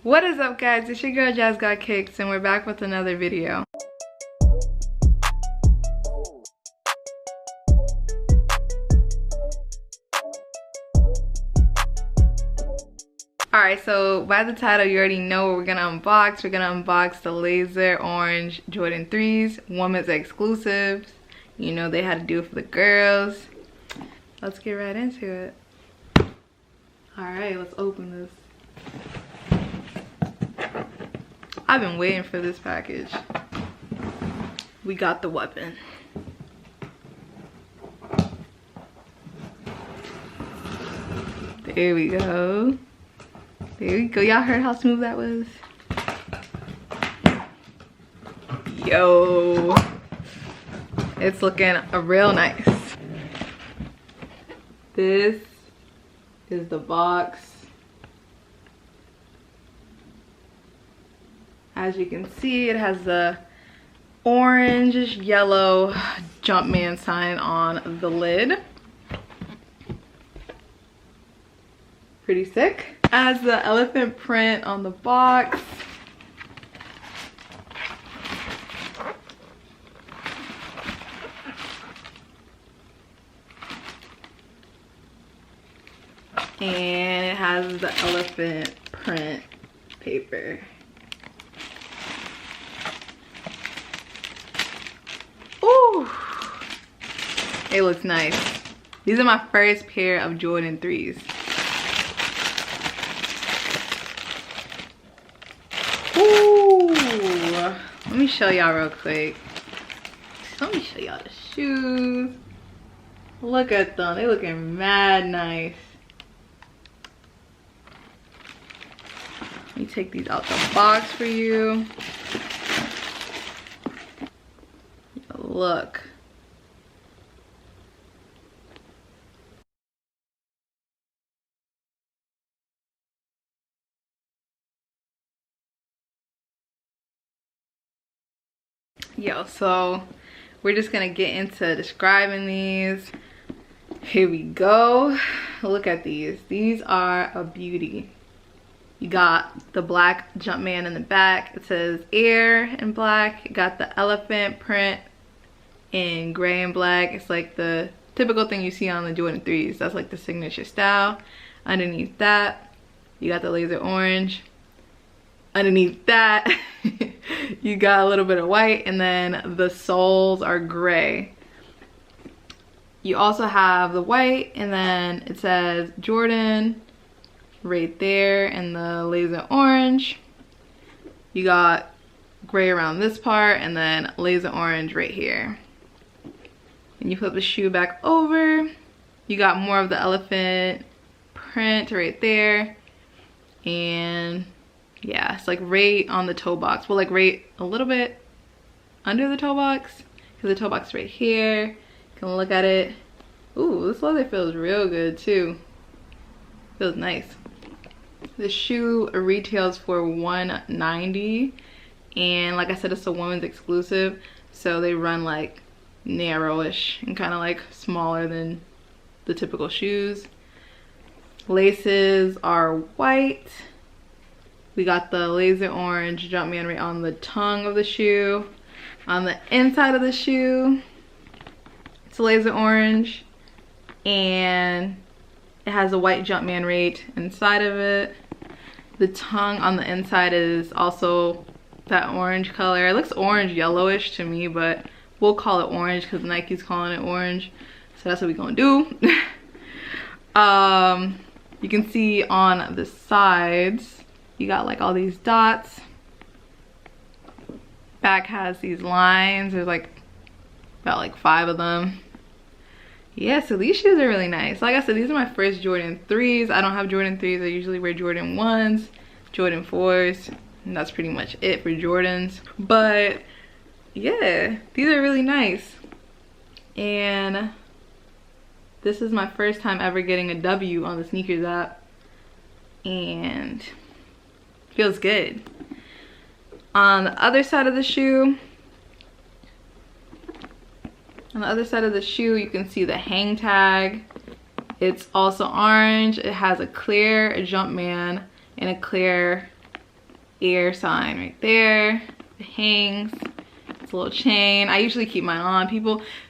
What is up, guys? It's your girl Jazgotkicks, and we're back with another video. Alright, so by the title you already know what we're gonna unbox. We're gonna unbox the laser orange Jordan 3s, women's exclusives. You know they had to do it for the girls. Let's get right into it. Alright, let's open this. I've been waiting for this package. We got the weapon. There we go. There we go. Y'all heard how smooth that was? Yo. It's looking real nice. This is the box. As you can see, it has the orange yellow Jumpman sign on the lid. Pretty sick. Has the elephant print on the box. And it has the elephant print paper. Ooh, it looks nice. These are my first pair of Jordan 3s. Ooh, let me show y'all real quick. Let me show y'all the shoes. Look at them, they looking mad nice. Let me take these out the box for you. Look. Yo, so we're just gonna get into describing these. Here we go. Look at these. These are a beauty. You got the black Jumpman in the back. It says air in black. You got the elephant print in gray and black. It's like the typical thing you see on the Jordan 3s. That's like the signature style. Underneath that, you got the laser orange. Underneath that, you got a little bit of white, and then the soles are gray. You also have the white, and then it says Jordan right there, and the laser orange. You got gray around this part, and then laser orange right here. And you flip the shoe back over, you got more of the elephant print right there. And yeah, it's like right on the toe box. Well, like right a little bit under the toe box, because the toe box is right here. You can look at it. Ooh, this leather feels real good too. Feels nice. The shoe retails for $190, and like I said, it's a women's exclusive, so they run like narrowish and kind of like smaller than the typical shoes. Laces are white. We got the laser orange Jumpman right on the tongue of the shoe. On the inside of the shoe, it's laser orange, and it has a white Jumpman right inside of it. The tongue on the inside is also that orange color. It looks orange yellowish to me, but we'll call it orange because Nike's calling it orange, so that's what we're gonna do. You can see on the sides, you got like all these dots. Back has these lines. There's like about like 5 of them. Yeah, so these shoes are really nice. Like I said, these are my first Jordan 3s. I don't have Jordan 3s. I usually wear Jordan 1s, Jordan 4s, and that's pretty much it for Jordans. But yeah, these are really nice. And this is my first time ever getting a W on the sneakers app, and feels good. On the other side of the shoe, you can see the hang tag. It's also orange. It has a clear Jumpman and a clear air sign right there. It hangs. It's a little chain. I usually keep mine on.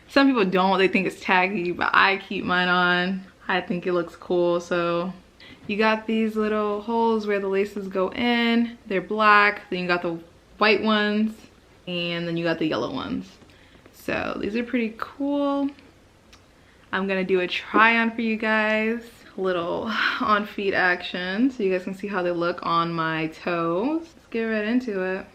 Some people don't. They think it's tacky, but I keep mine on. I think it looks cool. So you got these little holes where the laces go in. They're black. Then you got the white ones, and then you got the yellow ones. So these are pretty cool. I'm gonna do a try on for you guys. A little on feet action so you guys can see how they look on my toes. Let's get right into it.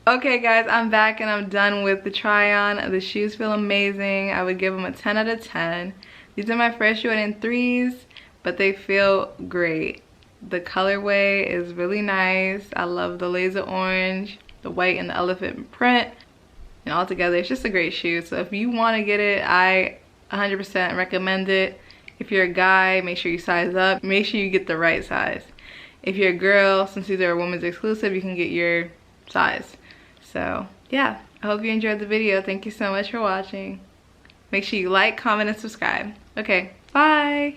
Okay guys, I'm back and I'm done with the try on. The shoes feel amazing. I would give them a 10 out of 10. These are my first Jordan 3s, but they feel great. The colorway is really nice. I love the laser orange, the white, and the elephant print. And all together, it's just a great shoe. So if you want to get it, I 100% recommend it. If you're a guy, make sure you size up. Make sure you get the right size. If you're a girl, since these are a women's exclusive, you can get your size. So yeah, I hope you enjoyed the video. Thank you so much for watching. Make sure you like, comment, and subscribe. Okay, bye.